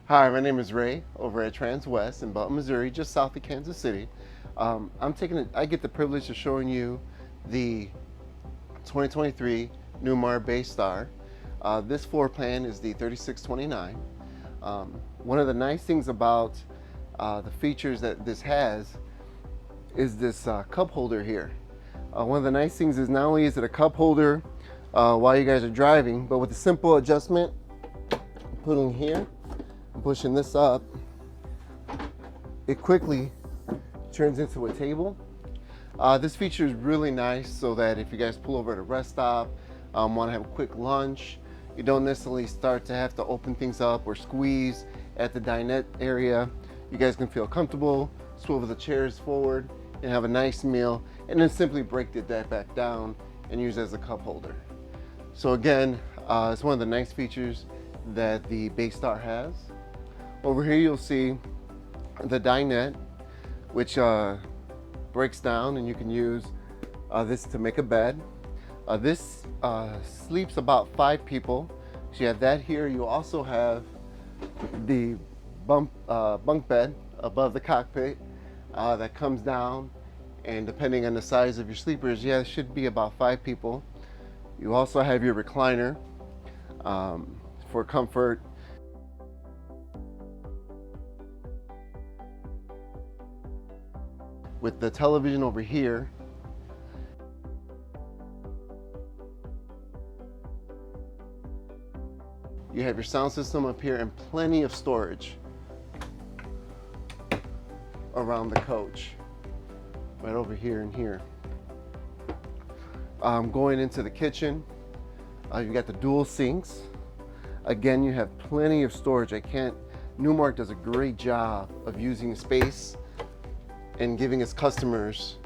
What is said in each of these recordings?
Hi, my name is Ray over at Transwest in Belton, Missouri, just south of Kansas City. I get the privilege of showing you the 2023 Newmar Bay Star. This floor plan is the 3629. One of the nice things about the features that this has is this cup holder here. One of the nice things is not only is it a cup holder while you guys are driving, but with a simple adjustment, putting here, pushing this up, it quickly turns into a table. This feature is really nice so that if you guys pull over at a rest stop, want to have a quick lunch, you don't necessarily start to have to open things up or squeeze at the dinette area. You guys can feel comfortable, swivel the chairs forward and have a nice meal, and then simply break that back down and use it as a cup holder. So again, it's one of the nice features that the Bay Star has. Over here you'll see the dinette, which breaks down, and you can use this to make a bed. This sleeps about 5 people. So you have that here. You also have the bunk bed above the cockpit that comes down, and depending on the size of your sleepers, yeah, it should be about 5 people. You also have your recliner for comfort. With the television over here, you have your sound system up here and plenty of storage around the coach, right over here and here. Going into the kitchen, you got the dual sinks. Again, you have plenty of storage. Newmar does a great job of using space and giving its customers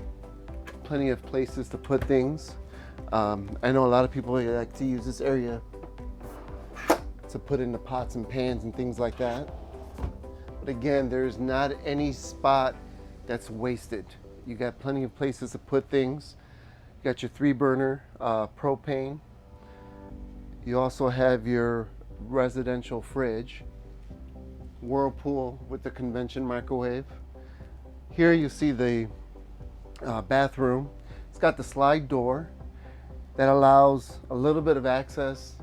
plenty of places to put things. I know a lot of people like to use this area to put in the pots and pans and things like that. But again, there's not any spot that's wasted. You got plenty of places to put things. You got your 3-burner propane. You also have your residential fridge, Whirlpool with the convention microwave. Here you see the bathroom. It's got the slide door that allows a little bit of access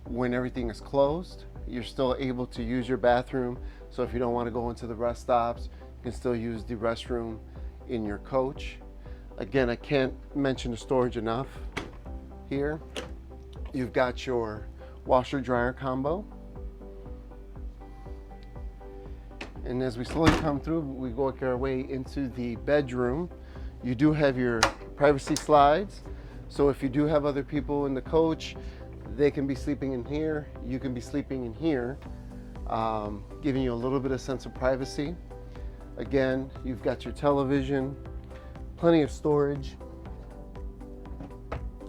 when everything is closed. You're still able to use your bathroom, so if you don't want to go into the rest stops, you can still use the restroom in your coach. Again, I can't mention the storage enough. Here you've got your washer dryer combo. And as we slowly come through, we work our way into the bedroom. You do have your privacy slides. So if you do have other people in the coach, they can be sleeping in here, you can be sleeping in here, giving you a little bit of sense of privacy. Again, you've got your television, plenty of storage,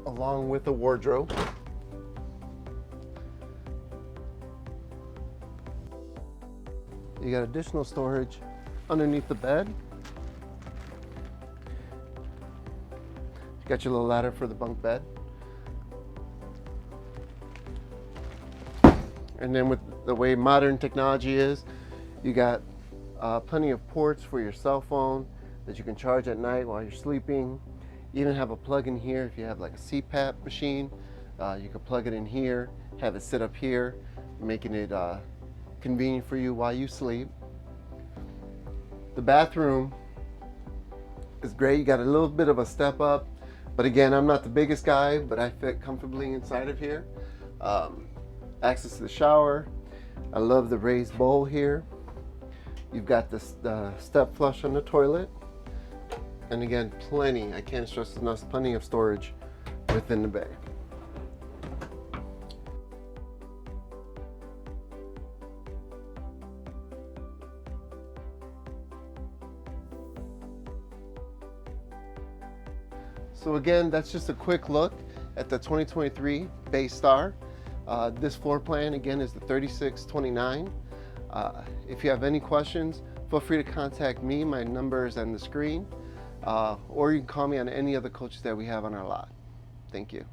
along with a wardrobe. You got additional storage underneath the bed. You got your little ladder for the bunk bed. And then with the way modern technology is, you got plenty of ports for your cell phone that you can charge at night while you're sleeping. You even have a plug in here if you have like a CPAP machine. You can plug it in here, have it sit up here, making it convenient for you while you sleep. The bathroom is great. You got a little bit of a step up, but again, I'm not the biggest guy, but I fit comfortably inside of here. Access to the shower. I love the raised bowl here. You've got the step flush on the toilet, and again, I can't stress enough, plenty of storage within the bay. So again, that's just a quick look at the 2023 Bay Star. This floor plan again is the 3629. If you have any questions, feel free to contact me. My number is on the screen, or you can call me on any other coaches that we have on our lot. Thank you.